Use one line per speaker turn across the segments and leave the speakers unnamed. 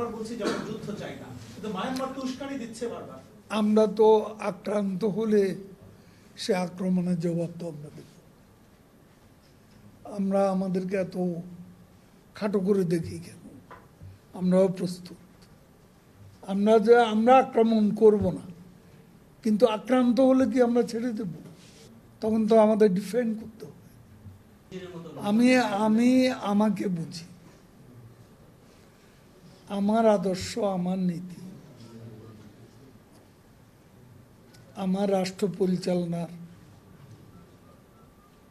বারবার বলছি যে আমরা যুদ্ধ চাই না, কিন্তু মায়ানমার তো উস্কানি দিচ্ছে বারবার।
আমরা তো আক্রান্ত হলে সে আক্রমণের জবাব তো আমরা দেব। আমরা আমাদেরকে এত খাটো করে দেখি কেন? আমরাও প্রস্তুত। আমরা আক্রমণ করব না, কিন্তু আক্রান্ত হলে কি আমরা ছেড়ে দেব? তখন তো আমাদের ডিফেন্ড করতে হবে। আমি আমাকে বুঝি, আমার আদর্শ, আমার নীতি, আমার রাষ্ট্র পরিচালনার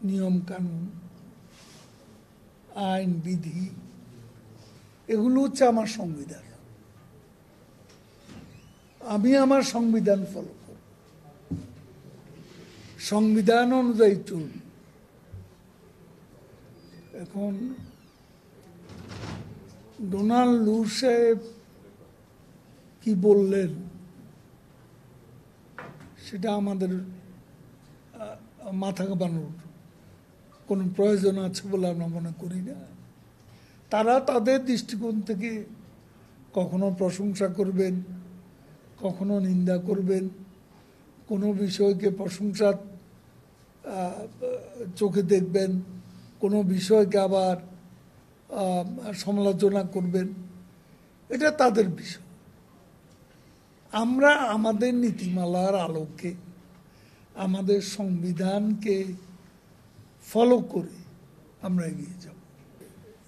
নিয়ম কানুন, আইন বিধি, এগুলো হচ্ছে আমার সংবিধান। আমি আমার সংবিধান ফলো করব, সংবিধান অনুযায়ী চলব। এখন ডোনাল্ড লু সাহেব কি বললেন সেটা আমাদের মাথা ঘামানোর কোনো প্রয়োজন আছে বলে আমরা মনে করি না। তারা তাদের দৃষ্টিকোণ থেকে কখনো প্রশংসা করবেন, কখনো নিন্দা করবেন, কোনো বিষয়কে প্রশংসার চোখে দেখবেন, কোনো বিষয়কে আবার সমালোচনা করবেন। এটা তাদের বিষয়। আমরা আমাদের নীতিমালার আলোকে আমাদের সংবিধানকে ফলো করে আমরা এগিয়ে যাব।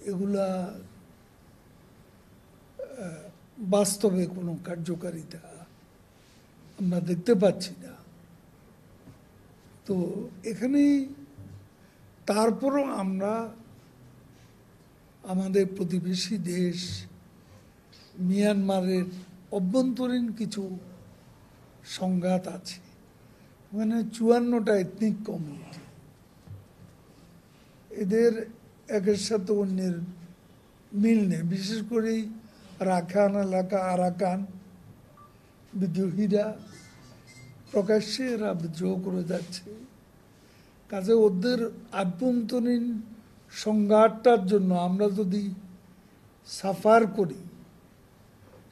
এগুলা বাস্তবে কোনো কার্যকারিতা আমরা দেখতে পাচ্ছি না। তো এখানেই তারপরও আমরা আমাদের প্রতিবেশী দেশ মিয়ানমারের অভ্যন্তরীণ কিছু সংঘাত আছে। ওখানে 54টা এথনিক কমিউনিটি, এদের একের সাথে অন্যের মিল নেই। বিশেষ করে রাখান এলাকা, আরাকান বিদ্রোহীরা প্রকাশ্যে এরা বিদ্রোহ করে যাচ্ছে। কাজে ওদের আভ্যন্তরীণ সংঘাতটার জন্য আমরা যদি সাফার করি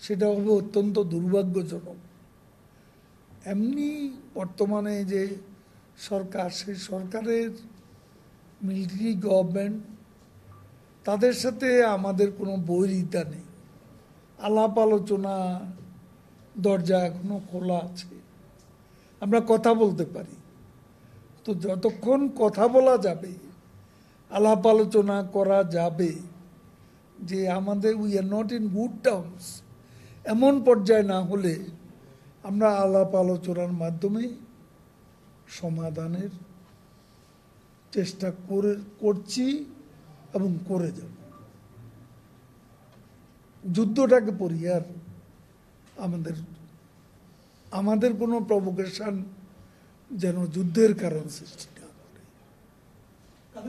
সেটা হবে অত্যন্ত দুর্ভাগ্যজনক। এমনি বর্তমানে যে সরকার, সেই সরকারের মিলিটারি গভর্নমেন্ট, তাদের সাথে আমাদের কোনো বৈরিতা নেই। আলাপ আলোচনা দরজা এখনো খোলা আছে, আমরা কথা বলতে পারি। তো যতক্ষণ কথা বলা যাবে, আলাপ আলোচনা করা যাবে, যে আমাদের we are not in good terms, এমন পর্যায়ে না হলে আমরা আলাপ আলোচনার মাধ্যমে সমাধানের চেষ্টা করছি এবং করে যাব। যুদ্ধটাকে পরিহার আমাদের কোনো প্রভোকেশন যেন যুদ্ধের কারণ সৃষ্টি